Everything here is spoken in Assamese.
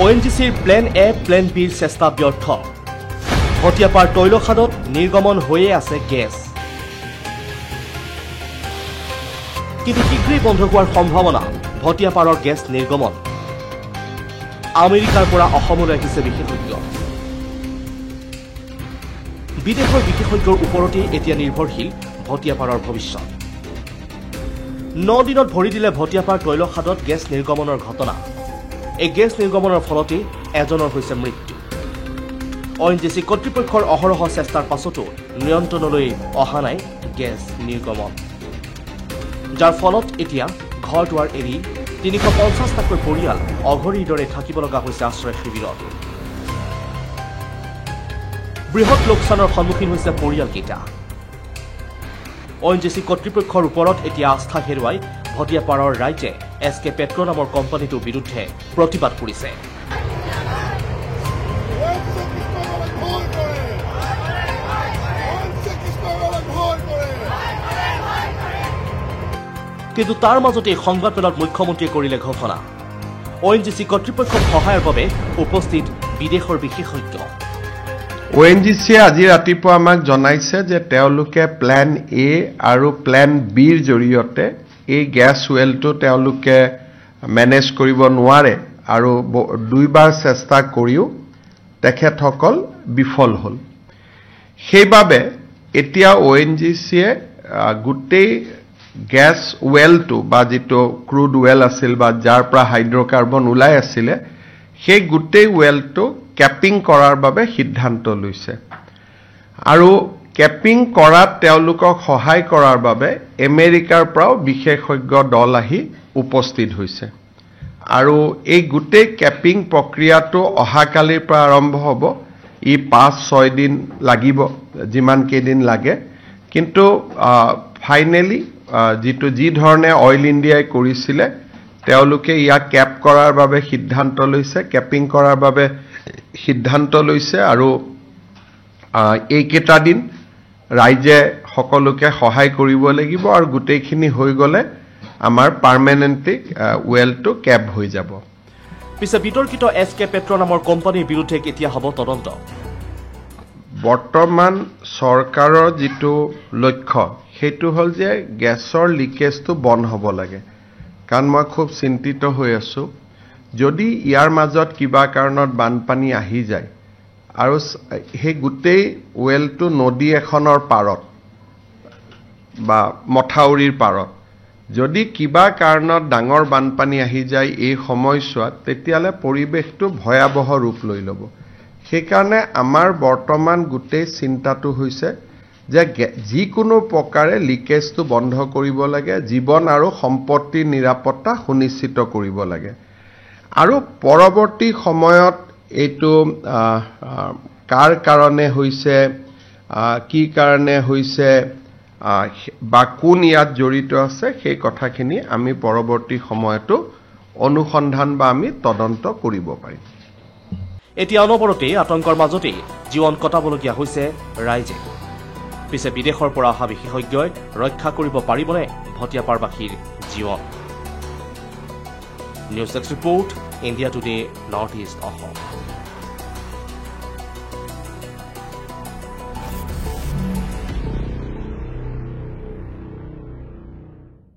ONGCৰ প্লেন এ প্লেন বিৰ চেষ্টা ব্যৰ্থ ভটিয়াপাৰ তৈলখাদত নিৰ্গমন হৈয়ে আছে গেছ কিন্তু শীঘ্ৰেই বন্ধ হোৱাৰ সম্ভাৱনা ভটিয়াপাৰৰ গেছ নিৰ্গমন আমেৰিকাৰ পৰা অসমলৈ আহিছে বিশেষজ্ঞ বিদেশৰ বিশেষজ্ঞৰ ওপৰতেই এতিয়া নিৰ্ভৰশীল ভটিয়াপাৰৰ ভৱিষ্যত 9 দিনত ভৰি দিলে ভটিয়াপাৰ তৈলখাদত গেছ নিৰ্গমনৰ ঘটনা এই গেছ নিৰ্গমনৰ ফলতে এজনৰ হৈছে মৃত্যু ONGC কৰ্তৃপক্ষৰ অহৰহ চেষ্টাৰ পাছতো নিয়ন্ত্ৰণলৈ অহা নাই গেছ নিৰ্গমন যাৰ ফলত এতিয়া ঘৰ দুৱাৰ এৰি 350টাকৈ পৰিয়াল অঘৰীৰ দৰে থাকিব লগা হৈছে আশ্ৰয় শিবিৰত বৃহৎ লোকচানৰ সন্মুখীন হৈছে পৰিয়ালকেইটা ONGC কৰ্তৃপক্ষৰ ওপৰত এতিয়া আস্থা হেৰুৱাই ভটিয়াপাৰৰ ৰাইজে SK পেট্ৰ নামৰ কোম্পানীটোৰ বিৰুদ্ধে প্ৰতিবাদ কৰিছে কিন্তু তাৰ মাজতে সংবাদমেলত মুখ্যমন্ত্ৰীয়ে কৰিলে ঘোষণা ONGC কৰ্তৃপক্ষক সহায়ৰ বাবে উপস্থিত বিদেশৰ বিশেষজ্ঞ ONGC আজি ৰাতিপুৱা আমাক জনাইছে যে তেওঁলোকে প্লেন এ আৰু প্লেন বিৰ জৰিয়তে এই গ্যাস ওয়েলটো তেওঁলোকে মেনেজ কৰিব নোৱাৰে আৰু দুইবাৰ চেষ্টা কৰিও তেখেতসকল বিফল হ'ল সেইবাবে এতিয়া ONGCয়ে গুটেই গ্যাস ওয়েলটো বা যেটো ক্ৰুড ওয়েল আছিল বা যাৰ পৰা হাইড্ৰকাৰ্বন ওলাই আছিল সেই গুটেই ওয়েলটো ক্যাপিং কৰাৰ বাবে সিদ্ধান্ত লৈছে আৰু ক্যাপিং কৰাত তেওঁলোকক সহায় কৰাৰ বাবে আমেৰিকাৰ পৰাও বিশেষজ্ঞ দল আহি উপস্থিত হৈছে আৰু এই গুটেই ক্যাপিং প্ৰক্ৰিয়াটো অহাকালিৰ পৰা আৰম্ভ হ'ব ই 5-6 দিন লাগিব যিমান কেইদিন লাগে কিন্তু ফাইনালি যি ধৰণে অইল ইণ্ডিয়াই কৰিছিলে তেওঁলোকে ইয়াক ক্যাপ কৰাৰ বাবে সিদ্ধান্ত লৈছে ক্যাপিং কৰাৰ বাবে সিদ্ধান্ত লৈছে আৰু এই কেইটা দিন ৰাইজে সকলোকে সহায় কৰিব লাগিব আৰু গুটেইখিনি হৈ গলে আমাৰ পাৰ্মানেন্টলি ওয়েলটো ক্যাপ হৈ যাব পিছে বিতৰ্কিত SK পেট্ৰ নামৰ কোম্পানীৰ বিৰুদ্ধে কেতিয়া হ'ব তদন্ত বৰ্তমান চৰকাৰৰ যেটো লক্ষ্য হেতু হল যে গ্যাসৰ লিকেজটো বন্ধ হ'ব লাগে কাৰণ মই খুব চিন্তিত হৈ আছো যদি ইয়াৰ মাজত কিবা কাৰণত বানপানী আহি যায় আৰু হে গুটেই ওয়েলটো নদী এখনৰ পাৰত বা মথাউৰিৰ পাৰত যদি কিবা কাৰণত ডাঙৰ বানপানী আহি যায় এই সময়ছোৱাত তেতিয়ালে পৰিবেশটো ভয়াবহ ৰূপ লৈ ল'ব সেইকাৰণে আমাৰ বৰ্তমান গুটেই চিন্তাটো হৈছে যে যিকোনো প্ৰকাৰে লিকেজটো বন্ধ কৰিব লাগে জীৱন আৰু সম্পত্তিৰ নিৰাপত্তা সুনিশ্চিত কৰিব লাগে আৰু পৰৱৰ্তী সময়ত এটো কাৰ কাৰণে হৈছে কি কাৰণে হৈছে বা কোন ইয়াত জড়িত আছে সেই কথাখিনি আমি পৰৱৰ্তী সময়তো অনুসন্ধান বা আমি তদন্ত কৰিব পাৰিম এতিয়া অনবৰতে আতংকৰ মাজতে জীৱন কটাবলগীয়া হৈছে ৰাইজে পিছে বিদেশৰ পৰা অহা বিশেষজ্ঞই ৰক্ষা কৰিব পাৰিবনে ভটিয়াপাৰবাসীৰ জীৱন news desk report India today north east Assam